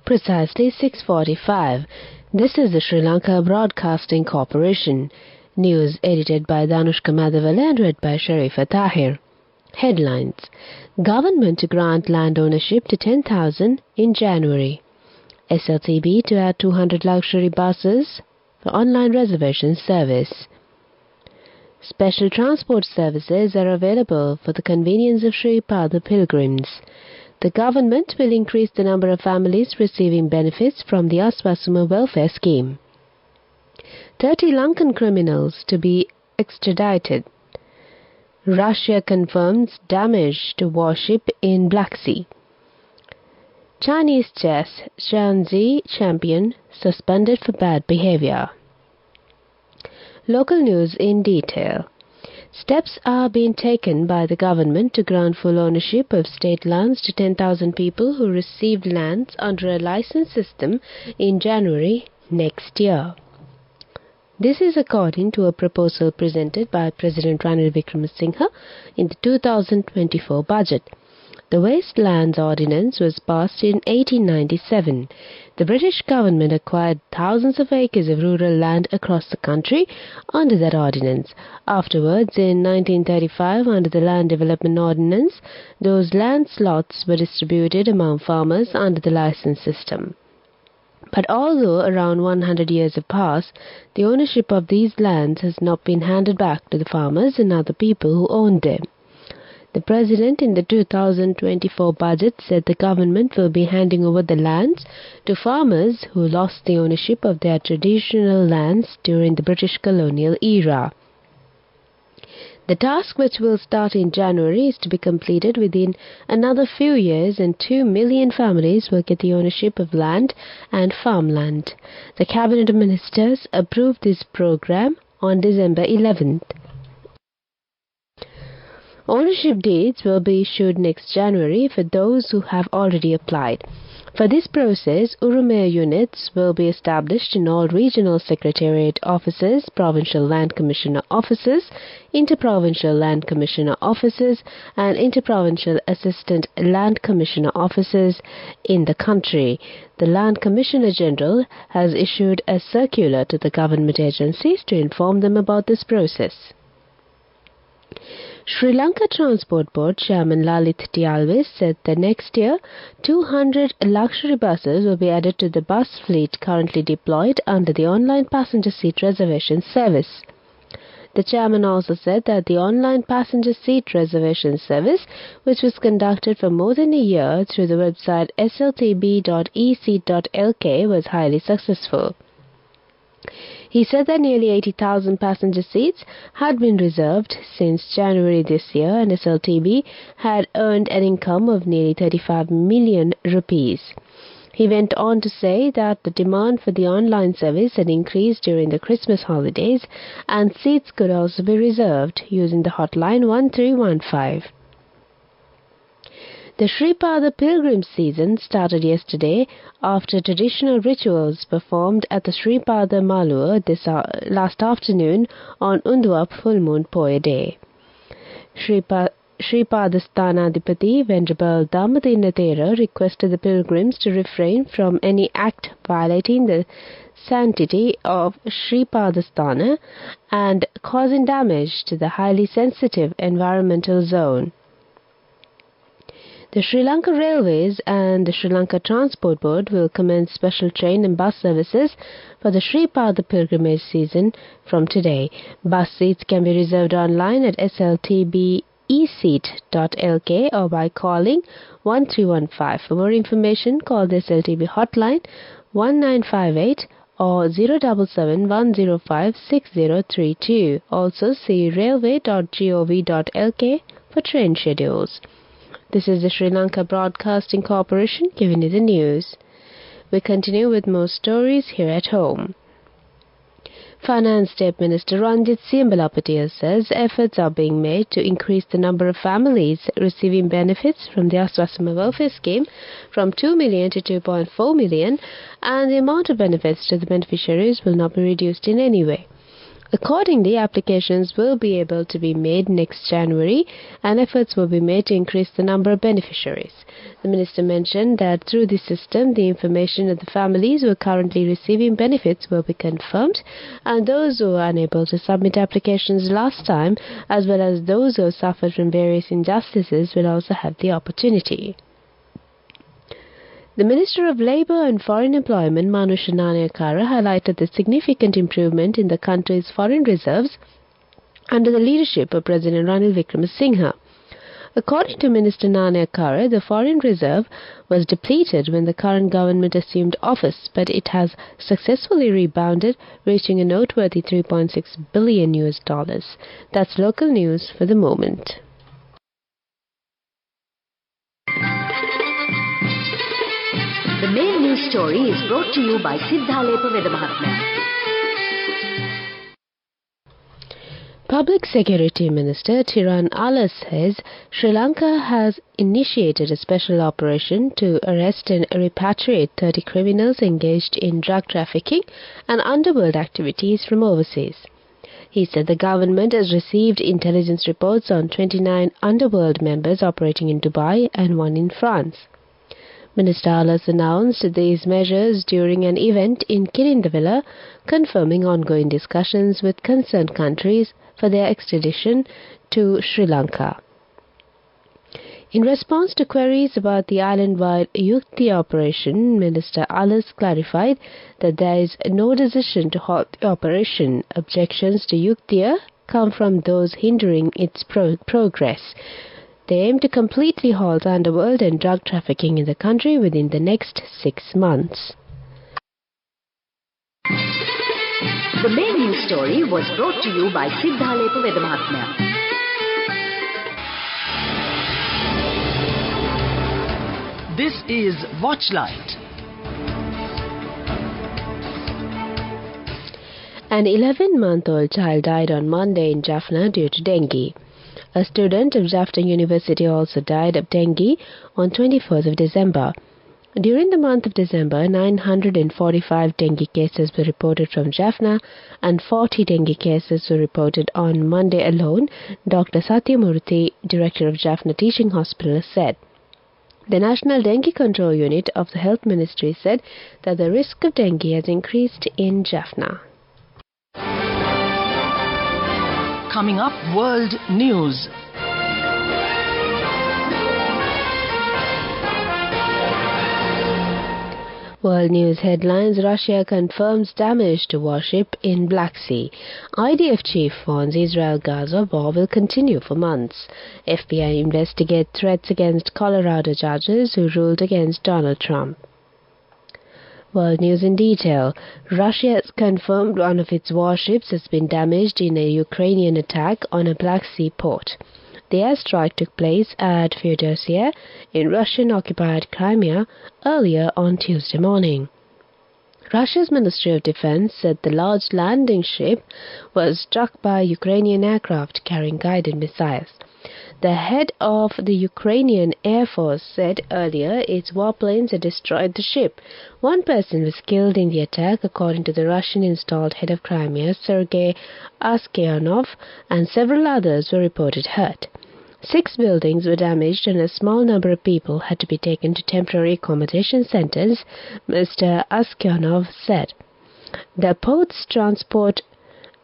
Precisely 6:45. This is the Sri Lanka Broadcasting Corporation. News edited by Danushka Madhavala and read by Sharifa Tahir. Headlines. Government to grant land ownership to 10,000 in January. SLTB to add 200 luxury buses for online reservation service. Special transport services are available for the convenience of Sri Pada pilgrims. The government will increase the number of families receiving benefits from the Aswasuma welfare scheme. 30 Lankan criminals to be extradited. Russia confirms damage to warship in Black Sea. Chinese chess Shanxi champion suspended for bad behavior. Local news in detail. Steps are being taken by the government to grant full ownership of state lands to 10,000 people who received lands under a license system in January next year. This is according to a proposal presented by President Ranil Wickremesinghe in the 2024 budget. The Wastelands Ordinance was passed in 1897. The British government acquired thousands of acres of rural land across the country under that ordinance. Afterwards, in 1935, under the Land Development Ordinance, those land slots were distributed among farmers under the license system. But although around 100 years have passed, the ownership of these lands has not been handed back to the farmers and other people who owned them. The President in the 2024 budget said the government will be handing over the lands to farmers who lost the ownership of their traditional lands during the British colonial era. The task, which will start in January, is to be completed within another few years, and 2 million families will get the ownership of land and farmland. The Cabinet Ministers approved this program on December 11th. Ownership deeds will be issued next January for those who have already applied. For this process, Urumaya units will be established in all regional secretariat offices, provincial land commissioner offices, interprovincial land commissioner offices, and interprovincial assistant land commissioner offices in the country. The Land Commissioner General has issued a circular to the government agencies to inform them about this process. Sri Lanka Transport Board Chairman Lalit Tialvis said that next year 200 luxury buses will be added to the bus fleet currently deployed under the online passenger seat reservation service. The chairman also said that the online passenger seat reservation service, which was conducted for more than a year through the website sltb.ec.lk, was highly successful. He said that nearly 80,000 passenger seats had been reserved since January this year, and SLTB had earned an income of nearly 35 million rupees. He went on to say that the demand for the online service had increased during the Christmas holidays, and seats could also be reserved using the hotline 1315. The Sri Pada pilgrim season started yesterday after traditional rituals performed at the Sri Pada Malur last afternoon on Unduap full moon Poya day. Sri Pada Sthanadipati Venerable Dhammadinna Thera requested the pilgrims to refrain from any act violating the sanctity of Sri Pada Sthana and causing damage to the highly sensitive environmental zone. The Sri Lanka Railways and the Sri Lanka Transport Board will commence special train and bus services for the Sri Pada pilgrimage season from today. Bus seats can be reserved online at sltbeceat.lk or by calling 1315. For more information, call the SLTB hotline 1958 or 077-105-6032. Also see railway.gov.lk for train schedules. This is the Sri Lanka Broadcasting Corporation giving you the news. We continue with more stories here at home. Finance State Minister Ranjit Siambala Patel says efforts are being made to increase the number of families receiving benefits from the Aswasama welfare scheme from 2 million to 2.4 million, and the amount of benefits to the beneficiaries will not be reduced in any way. Accordingly, applications will be able to be made next January and efforts will be made to increase the number of beneficiaries. The Minister mentioned that through this system, the information of the families who are currently receiving benefits will be confirmed, and those who were unable to submit applications last time, as well as those who have suffered from various injustices, will also have the opportunity. The Minister of Labour and Foreign Employment, Manusha Nanayakkara, highlighted the significant improvement in the country's foreign reserves under the leadership of President Ranil Wickremesinghe. According to Minister Nanayakkara, the foreign reserve was depleted when the current government assumed office, but it has successfully rebounded, reaching a noteworthy $3.6 billion. That's local news for the moment. The main news story is brought to you by Sinhala. Public Security Minister Tiran Allah says Sri Lanka has initiated a special operation to arrest and repatriate 30 criminals engaged in drug trafficking and underworld activities from overseas. He said the government has received intelligence reports on 29 underworld members operating in Dubai and one in France. Minister Alas announced these measures during an event in Kirindavila, confirming ongoing discussions with concerned countries for their extradition to Sri Lanka. In response to queries about the island-wide Yukti operation, Minister Alas clarified that there is no decision to halt the operation. Objections to Yukti come from those hindering its progress. They aim to completely halt underworld and drug trafficking in the country within the next 6 months. The main news story was brought to you by Sinhala. This is Watchlight. An 11-month-old child died on Monday in Jaffna due to dengue. A student of Jaffna University also died of dengue on 24th of December. During the month of December, 945 dengue cases were reported from Jaffna and 40 dengue cases were reported on Monday alone, Dr. Satyamurthy, director of Jaffna Teaching Hospital, said. The National Dengue Control Unit of the Health Ministry said that the risk of dengue has increased in Jaffna. Coming up, World News. World News headlines: Russia confirms damage to warship in Black Sea. IDF chief warns Israel-Gaza war will continue for months. FBI investigate threats against Colorado judges who ruled against Donald Trump. World News in detail. Russia has confirmed one of its warships has been damaged in a Ukrainian attack on a Black Sea port. The airstrike took place at Feodosia in Russian-occupied Crimea earlier on Tuesday morning. Russia's Ministry of Defense said the large landing ship was struck by Ukrainian aircraft carrying guided missiles. The head of the Ukrainian Air Force said earlier its warplanes had destroyed the ship. One person was killed in the attack, according to the Russian-installed head of Crimea, Sergei Askyanov, and several others were reported hurt. 6 buildings were damaged and a small number of people had to be taken to temporary accommodation centers, Mr. Askyanov said. The port's transport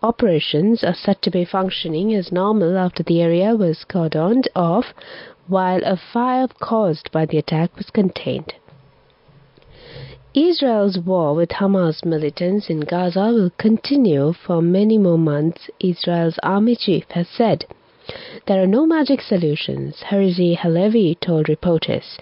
operations are said to be functioning as normal after the area was cordoned off, while a fire caused by the attack was contained. Israel's war with Hamas militants in Gaza will continue for many more months, Israel's army chief has said. There are no magic solutions, Herzi Halevi told reporters.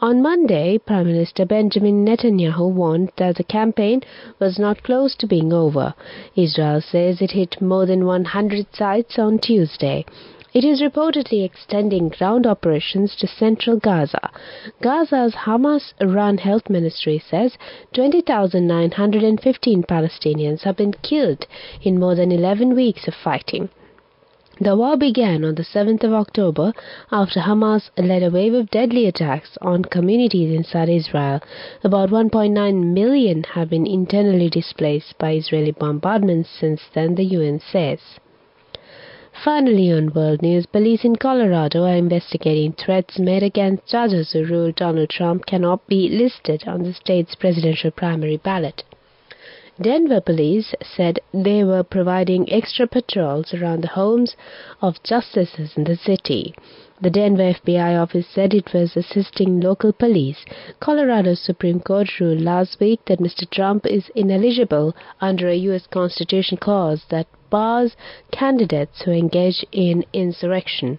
On Monday, Prime Minister Benjamin Netanyahu warned that the campaign was not close to being over. Israel says it hit more than 100 sites on Tuesday. It is reportedly extending ground operations to central Gaza. Gaza's Hamas-run health ministry says 20,915 Palestinians have been killed in more than 11 weeks of fighting. The war began on the 7th of October after Hamas led a wave of deadly attacks on communities inside Israel. About 1.9 million have been internally displaced by Israeli bombardments since then, the UN says. Finally, on world news, police in Colorado are investigating threats made against judges who ruled Donald Trump cannot be listed on the state's presidential primary ballot. Denver police said they were providing extra patrols around the homes of justices in the city. The Denver FBI office said it was assisting local police. Colorado's Supreme Court ruled last week that Mr. Trump is ineligible under a U.S. Constitution clause that bars candidates who engage in insurrection.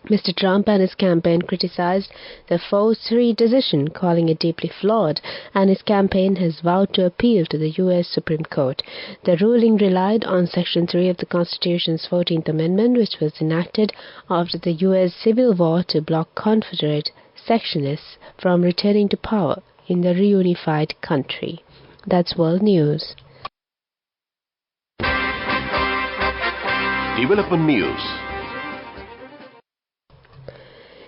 Mr. Trump and his campaign criticized the 4-3 decision, calling it deeply flawed, and his campaign has vowed to appeal to the U.S. Supreme Court. The ruling relied on Section 3 of the Constitution's 14th Amendment, which was enacted after the U.S. Civil War to block Confederate secessionists from returning to power in the reunified country. That's world news. Development news.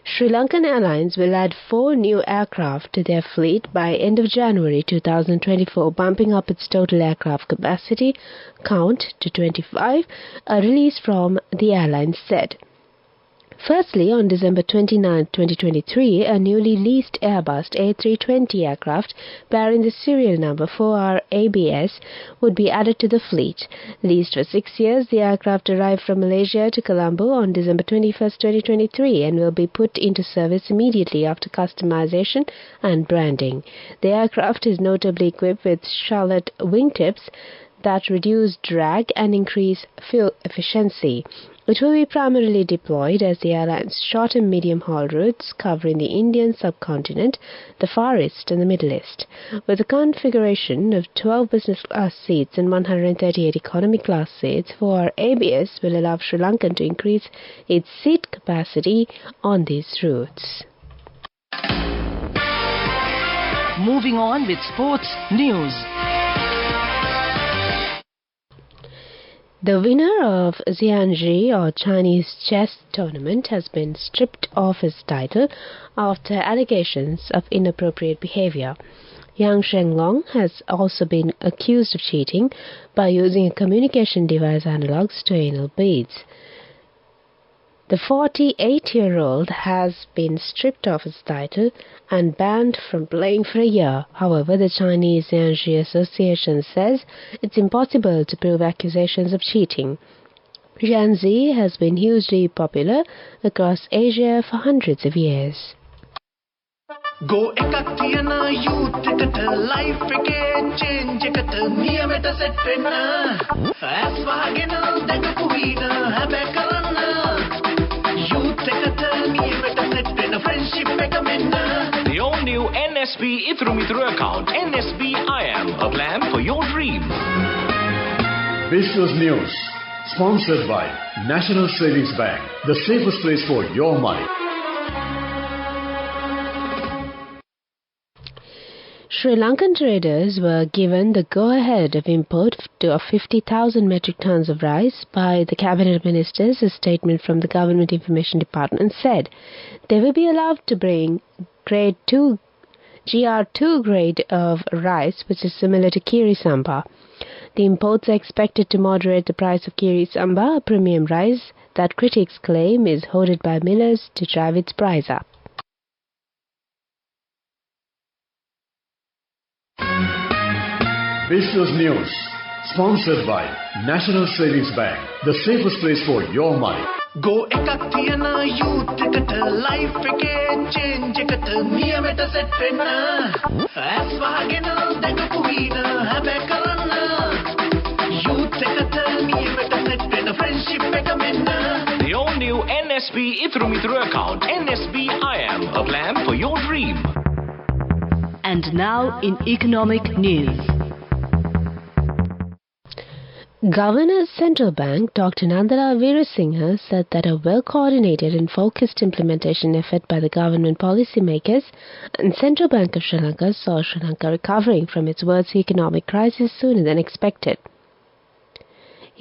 Sri Lankan Airlines will add 4 new aircraft to their fleet by end of January 2024, bumping up its total aircraft capacity count to 25, a release from the airline said. Firstly, on December 29, 2023, a newly leased Airbus A320 aircraft bearing the serial number 4RABS would be added to the fleet. Leased for 6 years, the aircraft arrived from Malaysia to Colombo on December 21, 2023 and will be put into service immediately after customization and branding. The aircraft is notably equipped with Charlotte wingtips that reduce drag and increase fuel efficiency. It will be primarily deployed as the airline's short and medium-haul routes covering the Indian subcontinent, the Far East and the Middle East. With a configuration of 12 business class seats and 138 economy class seats, 4RABS will allow Sri Lanka to increase its seat capacity on these routes. Moving on with sports news. The winner of Xianzhi, or Chinese chess tournament, has been stripped of his title after allegations of inappropriate behavior. Yang Shenglong has also been accused of cheating by using a communication device analogues to anal beads. The 48-year-old has been stripped of his title and banned from playing for a year. However, the Chinese Xianzhi Association says it's impossible to prove accusations of cheating. Xianzhi has been hugely popular across Asia for hundreds of years. Go ekak tiyana youth eකට life එකේ change එකට නියමෙට set වෙන්න as වහගෙන දැකපු වීන හැබැයි කරන්න youth එකට නියමෙට set වෙන්න friendship එක මෙන්න. The all-new NSB Ithru Mithru account, NSB IM, a plan for your dream. Business News, sponsored by National Savings Bank, the safest place for your money. Sri Lankan traders were given the go-ahead of import of 50,000 metric tons of rice by the cabinet ministers. A statement from the Government Information Department said they will be allowed to bring grade 2 GR2 grade of rice, which is similar to Kiri Samba. The imports are expected to moderate the price of Kiri Samba, a premium rice that critics claim is hoarded by millers to drive its price up. Business News, sponsored by National Savings Bank, the safest place for your money. Go ekak tiyana youth එකට life එකේ change එකට නියමෙට set වෙන්න as වහගෙන දැකපු වීන හැබැයි කරන්න youth එකට නියමෙට set වෙන්න friendship එක මෙන්න. The all-new NSB Ithru Mithru account, NSB IM, a plan for your dream. And now in economic news. Governor's Central Bank, Dr. Nandala Veerasinghe, said that a well-coordinated and focused implementation effort by the government policymakers and Central Bank of Sri Lanka saw Sri Lanka recovering from its worst economic crisis sooner than expected.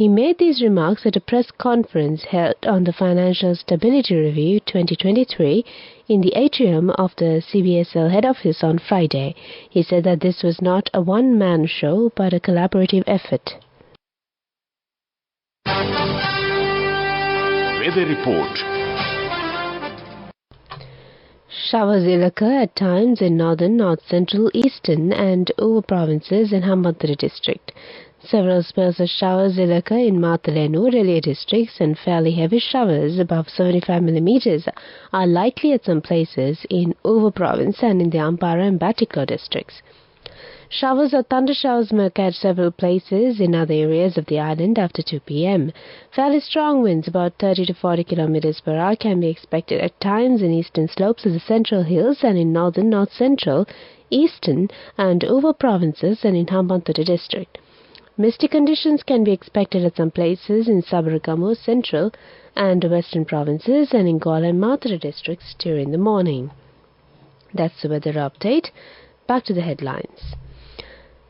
He made these remarks at a press conference held on the Financial Stability Review 2023 in the atrium of the CBSL head office on Friday. He said that this was not a one-man show but a collaborative effort. Weather report. Showers will occur at times in northern, north-central, eastern and over provinces in Hambantota district. Several spells of showers will occur in Mathalenu, Relia districts, and fairly heavy showers above 75 mm are likely at some places in Over province and in the Ampara and Batticaloa districts. Showers or thunder showers may occur at several places in other areas of the island after 2 p.m. Fairly strong winds, about 30 to 40 km per hour, can be expected at times in eastern slopes of the Central Hills and in northern, north-central, eastern and over provinces and in Hambantota district. Misty conditions can be expected at some places in Sabaragamu, central and western provinces and in Gola and Mathura districts during the morning. That's the weather update. Back to the headlines.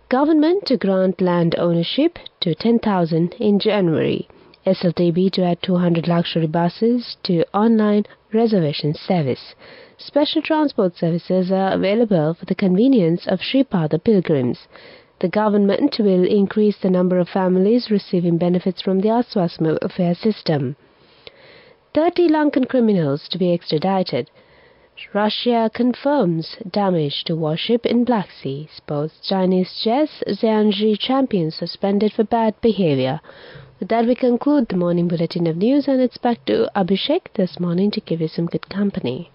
Government to grant land ownership to 10,000 in January. SLTB to add 200 luxury buses to online reservation service. Special transport services are available for the convenience of Sripada pilgrims. The government will increase the number of families receiving benefits from the Aswasma welfare system. 30 Lankan criminals to be extradited. Russia confirms damage to warship in Black Sea. Sports Chinese chess Zhangji champion suspended for bad behavior. With that, we conclude the morning bulletin of news, and it's back to Abhishek this morning to give you some good company.